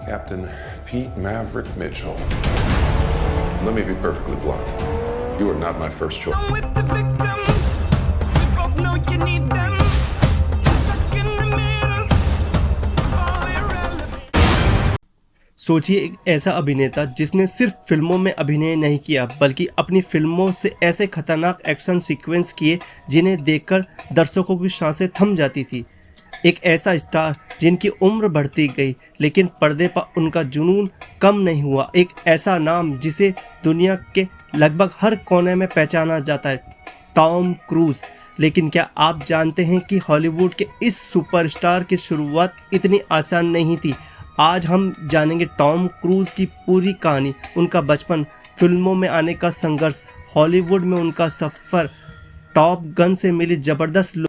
Captain Pete Maverick Mitchell. Let me be perfectly blunt. You are not my first choice. I'm with the victims. We both know you need them. Stuck in the middle of all irrelevant. सोचिए एक ऐसा अभिनेता जिसने सिर्फ फिल्मों में अभिनय नहीं किया बल्कि अपनी फिल्मों से ऐसे खतरनाक एक्शन सीक्वेंस किए जिन्हें देखकर दर्शकों की सांसें थम जाती थी। एक ऐसा स्टार जिनकी उम्र बढ़ती गई लेकिन पर्दे पर उनका जुनून कम नहीं हुआ। एक ऐसा नाम जिसे दुनिया के लगभग हर कोने में पहचाना जाता है, टॉम क्रूज। लेकिन क्या आप जानते हैं कि हॉलीवुड के इस सुपरस्टार की शुरुआत इतनी आसान नहीं थी। आज हम जानेंगे टॉम क्रूज की पूरी कहानी, उनका बचपन, फिल्मों में आने का संघर्ष, हॉलीवुड में उनका सफ़र, टॉप गन से मिली ज़बरदस्त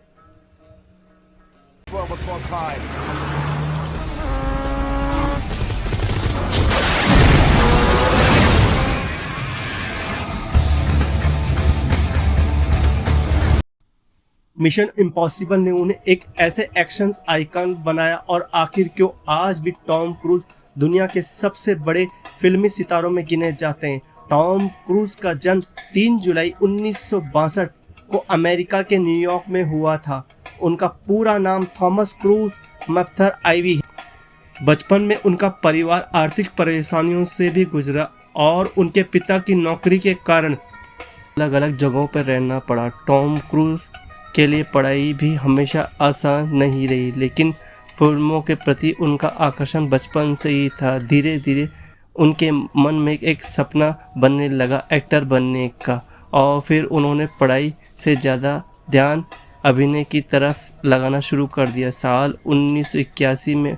मिशन इम्पॉसिबल ने उन्हें एक ऐसे एक्शन आइकन बनाया और आखिर क्यों आज भी टॉम क्रूज दुनिया के सबसे बड़े फिल्मी सितारों में गिने जाते हैं। टॉम क्रूज का जन्म 3 जुलाई 1962 को अमेरिका के न्यूयॉर्क में हुआ था। उनका पूरा नाम थॉमस क्रूज मैथर आइवी है। बचपन में उनका परिवार आर्थिक परेशानियों से भी गुजरा और उनके पिता की नौकरी के कारण अलग अलग जगहों पर रहना पड़ा। टॉम क्रूज के लिए पढ़ाई भी हमेशा आसान नहीं रही, लेकिन फिल्मों के प्रति उनका आकर्षण बचपन से ही था। धीरे धीरे उनके मन में एक सपना बनने लगा एक्टर बनने का, और फिर उन्होंने पढ़ाई से ज़्यादा ध्यान अभिनय की तरफ लगाना शुरू कर दिया। साल 1981 में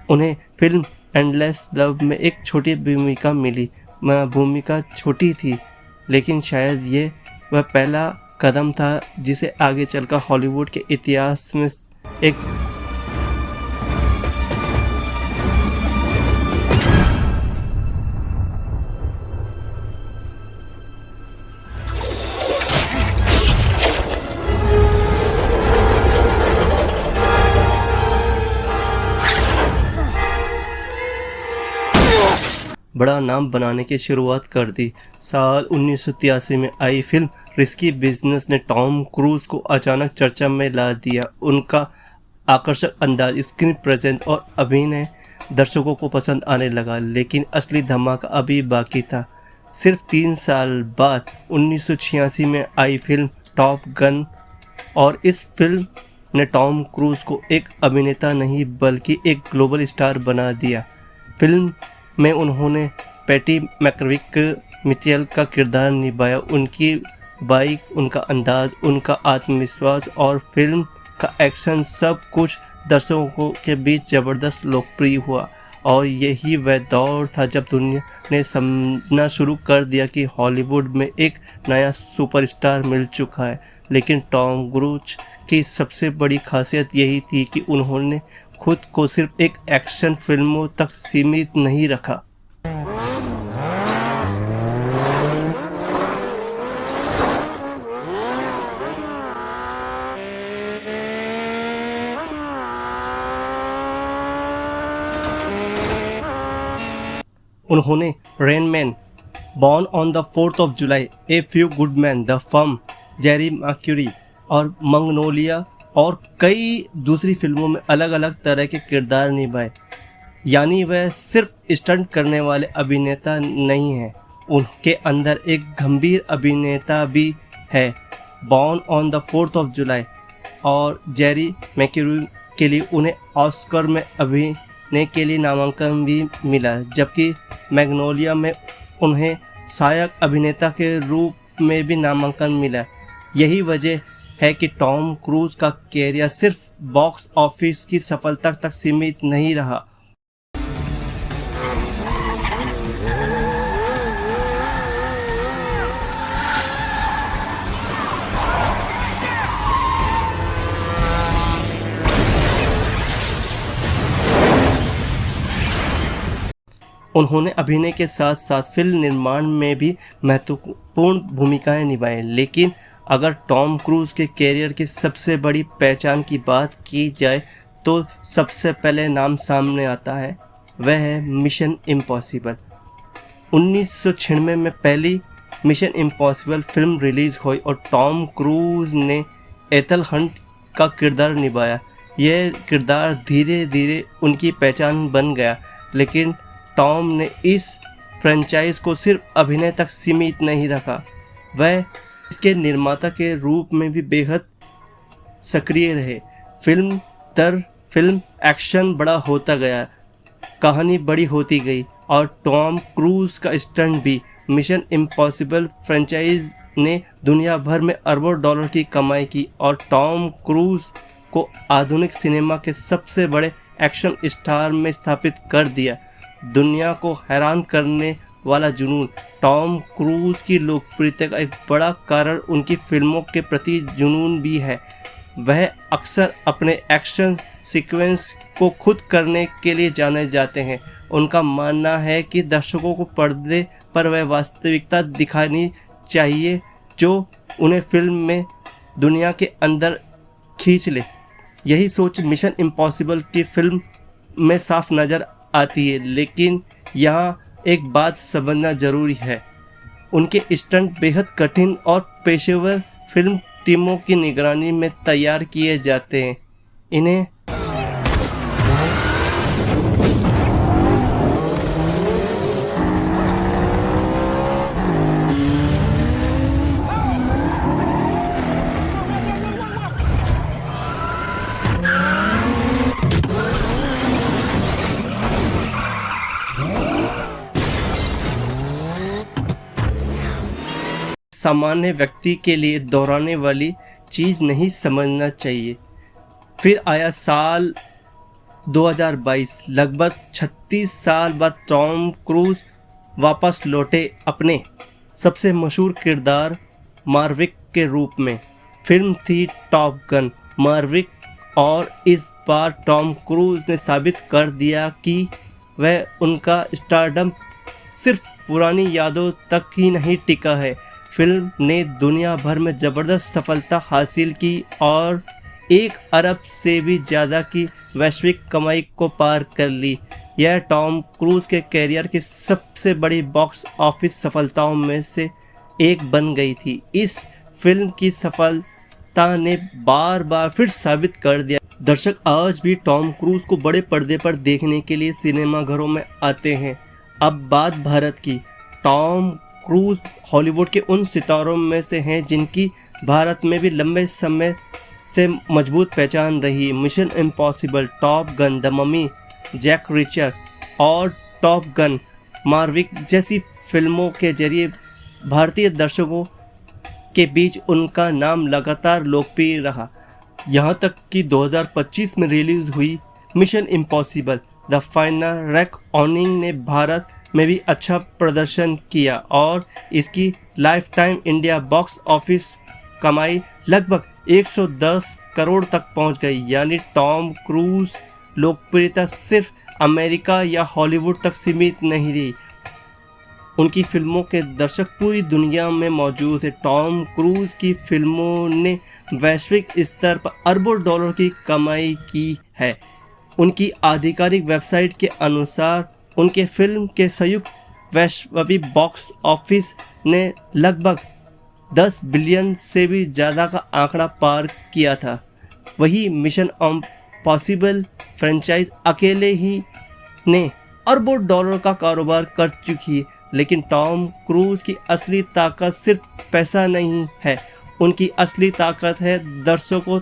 उन्हें फिल्म एंडलेस लव में एक छोटी भूमिका मिली। भूमिका छोटी थी, लेकिन शायद ये वह पहला कदम था जिसे आगे चलकर हॉलीवुड के इतिहास में एक बड़ा नाम बनाने की शुरुआत कर दी। साल 1983 में आई फिल्म रिस्की बिजनेस ने टॉम क्रूज को अचानक चर्चा में ला दिया। उनका आकर्षक अंदाज, स्क्रीन प्रेजेंस और अभिनय दर्शकों को पसंद आने लगा, लेकिन असली धमाका अभी बाकी था। सिर्फ 3 साल बाद 1986 में आई फिल्म टॉप गन, और इस फिल्म ने टॉम क्रूज को एक अभिनेता नहीं बल्कि एक ग्लोबल स्टार बना दिया। फिल्म में उन्होंने पैटी मैकविक मिचेल का किरदार निभाया। उनकी बाइक, उनका अंदाज, उनका आत्मविश्वास और फिल्म का एक्शन सब कुछ दर्शकों के बीच ज़बरदस्त लोकप्रिय हुआ। और यही वह दौर था जब दुनिया ने समझना शुरू कर दिया कि हॉलीवुड में एक नया सुपरस्टार मिल चुका है। लेकिन टॉम क्रूज की सबसे बड़ी खासियत यही थी कि उन्होंने खुद को सिर्फ एक एक्शन फिल्मों तक सीमित नहीं रखा। उन्होंने Rain Man, Born on the 4th of July, A Few Good Man, The Firm, Jerry Maguire और मैग्नोलिया और कई दूसरी फिल्मों में अलग अलग तरह के किरदार निभाए। यानी वह सिर्फ स्टंट करने वाले अभिनेता नहीं हैं, उनके अंदर एक गंभीर अभिनेता भी है। Born on the 4th of July और जेरी मैक्यूरी के लिए उन्हें ऑस्कर में अभिनय के लिए नामांकन भी मिला, जबकि मैग्नोलिया में उन्हें सहायक अभिनेता के रूप में भी नामांकन मिला। यही वजह है कि टॉम क्रूज का कैरियर सिर्फ बॉक्स ऑफिस की सफलता तक सीमित नहीं रहा। उन्होंने अभिनय के साथ साथ फिल्म निर्माण में भी महत्वपूर्ण भूमिकाएं निभाई। लेकिन अगर टॉम क्रूज के कैरियर की सबसे बड़ी पहचान की बात की जाए तो सबसे पहले नाम सामने आता है वह है मिशन इम्पॉसिबल। 1996 में पहली मिशन इम्पॉसिबल फिल्म रिलीज़ हुई और टॉम क्रूज ने एथल हंट का किरदार निभाया। यह किरदार धीरे धीरे उनकी पहचान बन गया, लेकिन टॉम ने इस फ्रेंचाइज को सिर्फ अभिनय तक सीमित नहीं रखा, वह इसके निर्माता के रूप में भी बेहद सक्रिय रहे। फिल्म दर फिल्म एक्शन बड़ा होता गया, कहानी बड़ी होती गई और टॉम क्रूज का स्टंट भी। मिशन इम्पॉसिबल फ्रेंचाइज ने दुनिया भर में अरबों डॉलर की कमाई की और टॉम क्रूज को आधुनिक सिनेमा के सबसे बड़े एक्शन स्टार में स्थापित कर दिया। दुनिया को हैरान करने वाला जुनून। टॉम क्रूज की लोकप्रियता का एक बड़ा कारण उनकी फिल्मों के प्रति जुनून भी है। वह अक्सर अपने एक्शन सीक्वेंस को खुद करने के लिए जाने जाते हैं। उनका मानना है कि दर्शकों को पर्दे पर वह वास्तविकता दिखानी चाहिए जो उन्हें फिल्म में दुनिया के अंदर खींच ले। यही सोच मिशन इम्पॉसिबल की फिल्म में साफ नज़र आती है, लेकिन यहाँ एक बात समझना ज़रूरी है, उनके स्टंट बेहद कठिन और पेशेवर फिल्म टीमों की निगरानी में तैयार किए जाते हैं। इन्हें सामान्य व्यक्ति के लिए दोहराने वाली चीज़ नहीं समझना चाहिए। फिर आया साल 2022, लगभग 36 साल बाद टॉम क्रूज वापस लौटे अपने सबसे मशहूर किरदार मार्विक के रूप में। फिल्म थी टॉप गन मार्विक और इस बार टॉम क्रूज ने साबित कर दिया कि वह उनका स्टारडम सिर्फ पुरानी यादों तक ही नहीं टिका है। फिल्म ने दुनिया भर में ज़बरदस्त सफलता हासिल की और 1 अरब से भी ज़्यादा की वैश्विक कमाई को पार कर ली। यह टॉम क्रूज के कैरियर की सबसे बड़ी बॉक्स ऑफिस सफलताओं में से एक बन गई थी। इस फिल्म की सफलता ने बार बार फिर साबित कर दिया दर्शक आज भी टॉम क्रूज को बड़े पर्दे पर देखने के लिए सिनेमाघरों में आते हैं। अब बात भारत की। टॉम क्रूज हॉलीवुड के उन सितारों में से हैं जिनकी भारत में भी लंबे समय से मजबूत पहचान रही। Mission Impossible, Top Gun, the Mummy, Jack Reacher और टॉप गन मार्विक जैसी फिल्मों के जरिए भारतीय दर्शकों के बीच उनका नाम लगातार लोकप्रिय रहा। यहाँ तक कि 2025 में रिलीज़ हुई mission impossible the final recording ने भारत में भी अच्छा प्रदर्शन किया और इसकी life time India box office कमाई लगभग 110 करोड़ तक पहुंच गई। यानी टॉम क्रूज लोकप्रियता सिर्फ अमेरिका या हॉलीवुड तक सीमित नहीं रही, उनकी फिल्मों के दर्शक पूरी दुनिया में मौजूद है। टॉम क्रूज की फिल्मों ने वैश्विक स्तर पर अरबों डॉलर की कमाई की है। उनकी आधिकारिक वेबसाइट के अनुसार उनके फिल्म के संयुक्त वैश्विक बॉक्स ऑफिस ने लगभग 10 बिलियन से भी ज़्यादा का आंकड़ा पार किया था। वही मिशन इम्पॉसिबल फ्रेंचाइज अकेले ही ने अरबों डॉलर का कारोबार कर चुकी है। लेकिन टॉम क्रूज की असली ताकत सिर्फ पैसा नहीं है, उनकी असली ताकत है दर्शकों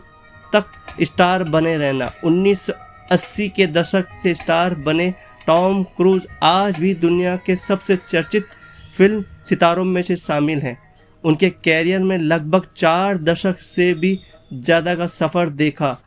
तक स्टार बने रहना। 1980 के दशक से स्टार बने टॉम क्रूज आज भी दुनिया के सबसे चर्चित फिल्म सितारों में से शामिल हैं। उनके कैरियर में लगभग 4 दशक से भी ज़्यादा का सफ़र देखा।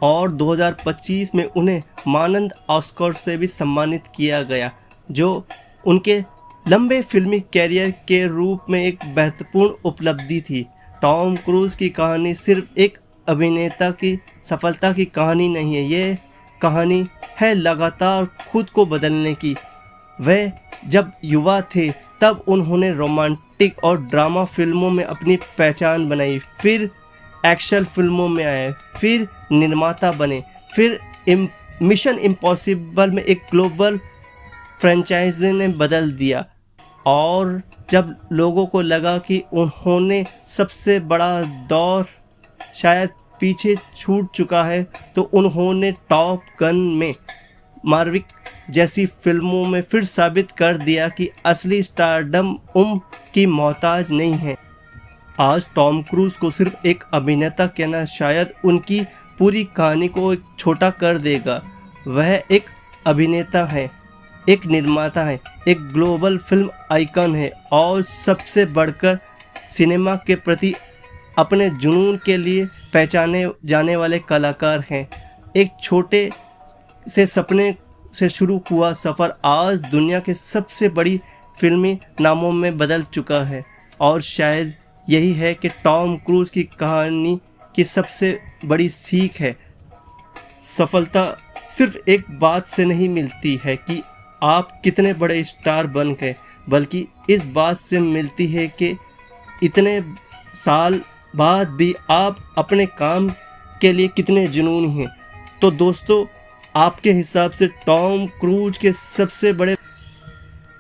और 2025 में उन्हें मानद ऑस्कर से भी सम्मानित किया गया, जो उनके लंबे फिल्मी कैरियर के रूप में एक महत्वपूर्ण उपलब्धि थी। टॉम क्रूज की कहानी सिर्फ एक अभिनेता की सफलता की कहानी नहीं है, ये कहानी है लगातार खुद को बदलने की। वह जब युवा थे तब उन्होंने रोमांटिक और ड्रामा फिल्मों में अपनी पहचान बनाई, फिर एक्शन फिल्मों में आए, फिर निर्माता बने, फिर मिशन इम्पॉसिबल में एक ग्लोबल फ्रेंचाइजी ने बदल दिया। और जब लोगों को लगा कि उन्होंने सबसे बड़ा दौर शायद पीछे छूट चुका है, तो उन्होंने टॉप गन में मार्विक जैसी फिल्मों में फिर साबित कर दिया कि असली स्टारडम उम्र की मोहताज नहीं है। आज टॉम क्रूज को सिर्फ एक अभिनेता कहना शायद उनकी पूरी कहानी को एक छोटा कर देगा। वह एक अभिनेता है, एक निर्माता है, एक ग्लोबल फिल्म आइकन है और सबसे बढ़कर सिनेमा के प्रति अपने जुनून के लिए पहचाने जाने वाले कलाकार हैं। एक छोटे से सपने से शुरू हुआ सफ़र आज दुनिया के सबसे बड़ी फिल्मी नामों में बदल चुका है, और शायद यही है कि टॉम क्रूज की कहानी की सबसे बड़ी सीख है। सफलता सिर्फ एक बात से नहीं मिलती है कि आप कितने बड़े स्टार बन गए, बल्कि इस बात से मिलती है कि इतने साल बाद भी आप अपने काम के लिए कितने जुनूनी हैं। तो दोस्तों, आपके हिसाब से टॉम क्रूज के सबसे बड़े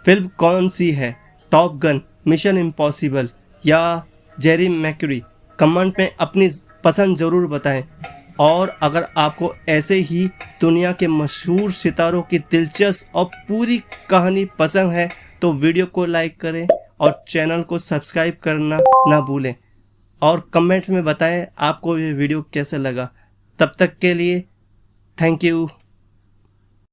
फिल्म कौन सी है? टॉप गन, मिशन इम्पॉसिबल या जेरी मैक्यूरी? कमेंट में अपनी पसंद ज़रूर बताएं। और अगर आपको ऐसे ही दुनिया के मशहूर सितारों की दिलचस्प और पूरी कहानी पसंद है तो वीडियो को लाइक करें और चैनल को सब्सक्राइब करना ना भूलें, और कमेंट्स में बताएं आपको ये वीडियो कैसा लगा। तब तक के लिए थैंक यू।